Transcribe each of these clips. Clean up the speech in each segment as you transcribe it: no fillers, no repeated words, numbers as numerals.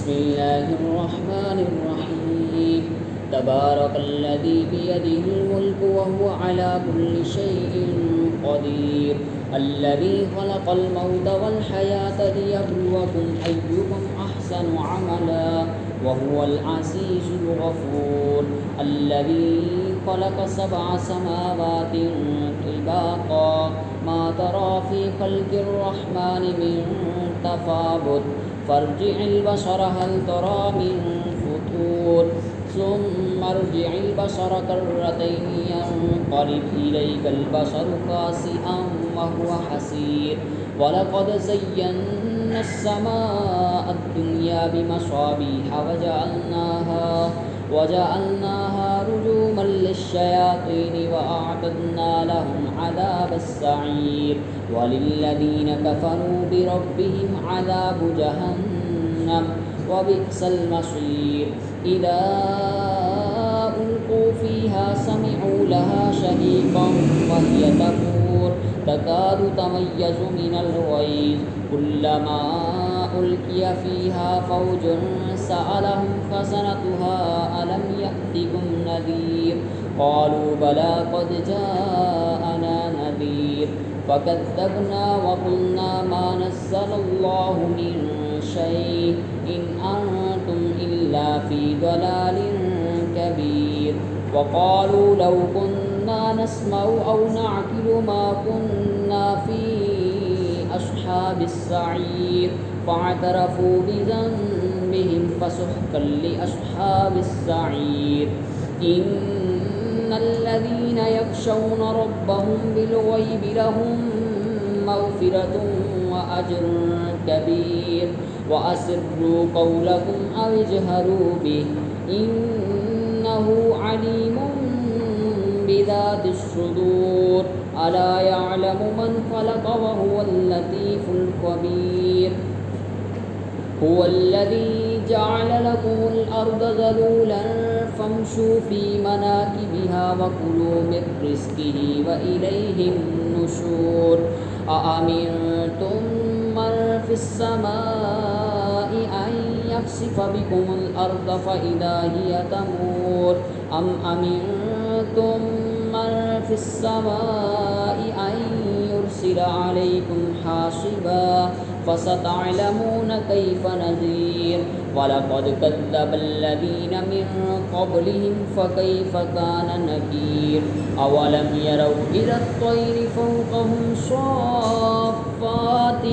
بسم الله الرحمن الرحيم تبارك الذي بيده الملك وهو على كل شيء قدير الذي خلق الموت والحياة ليبلوكم أيكم أحسن عملا وهو العزيز الغفور الذي خلق 7 سماوات طباقا ما ترى في خلق الرحمن من تفاوت فارجع البصر هل ترى من فطور ثم ارجع البصر كرتين ينقلب إليك البصر خاسئا وهو حسير ولقد زينا السماء الدنيا بمصابيح وجعلناها رجوما للشياطين وأعتدنا لهم عذاب السعير وللذين كفروا بربهم عذاب جهنم وبئس المصير إذا ألقوا فيها سمعوا لها شهيقا وهي تفور تكاد تميز من الغيظ كلما ألقي فيها فوج سألهم خزنتها ألم يأتكم نذير قالوا بلى قد جاءنا نذير فكذبنا وقلنا ما نزل الله من شيء إن أنتم إلا في ضلال كبير وقالوا لو كنا نسمع أو نعقل ما كنا في أصحاب السعير فاعترفوا بذنبهم فسحقا لأصحاب السعير إن الذين يخشون ربهم بالغيب لهم مغفرة وأجر كبير وأسروا قولكم أو اجهروا به إنه عليم بذات الصدور ألا يعلم من خلق وهو اللطيف الخبير هو الذي جعل لكم الأرض ذلولا فامشوا في مناكبها وكلوا من رزقه وإليه النشور أأمنتم من في السماء أن يخسف بكم الأرض فإذا هي تمور أم أمنتم من في السماء أن يرسل عليكم حاصبا فستعلمون كيف نذير ولقد كذب الذين من قبلهم فكيف كان نكير أولم يروا إلى الطير فوقهم صافات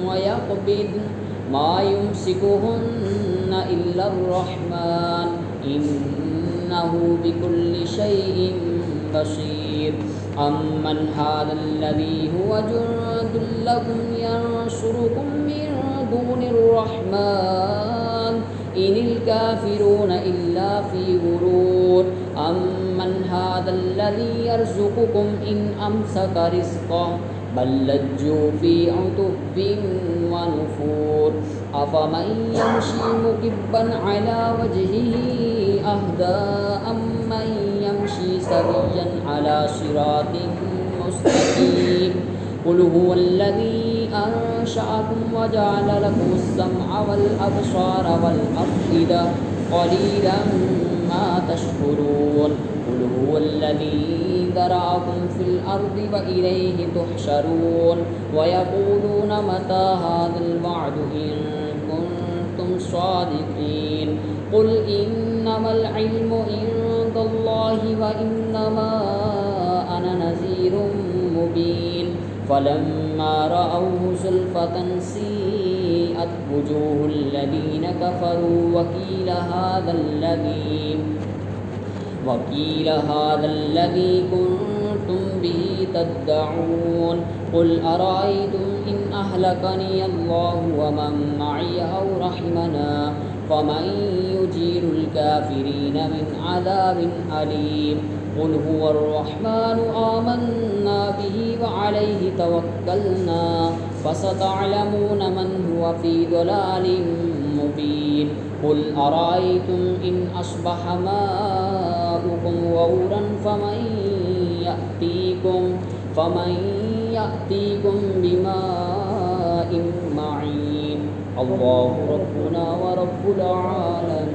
ويقبض ما يمسكهن إلا الرحمن إنه بكل شيء بصير أمن هذا الذي هو جند لكم ينصركم من دون الرحمن إن الكافرون إلا في غرور أمن هذا الذي يرزقكم إن أمسك رزقه بل لجوا في عتب ونفور أفمن يمشي مكبا على وجهه أهدى أمن يمشي سويا على صراط مستقيم قل هو الذي أنشأكم وجعل لكم السمع والأبصار والأفئدة قليلا ما تشكرون قل هو الذي ذرأكم في الأرض وإليه تحشرون ويقولون متى هذا الوعد إن كنتم صادقين قل إنما العلم عند الله وإنما أنا نذير مبين فلما رأوه زلفة سيئت وجوه الذين كفروا وقيل هذا الذي كنتم به تدعون قل أرأيتم إن أهلكني الله ومن معي أو رحمنا فمن يجير الكافرين من عذاب أليم قل هو الرحمن آمنا به وعليه توكلنا فستعلمون من هو في ضلال مبين قل أرأيتم إن أصبح ماؤكم غورا فمن يأتيكم بماء معين الله ربنا ورب رب العالمين.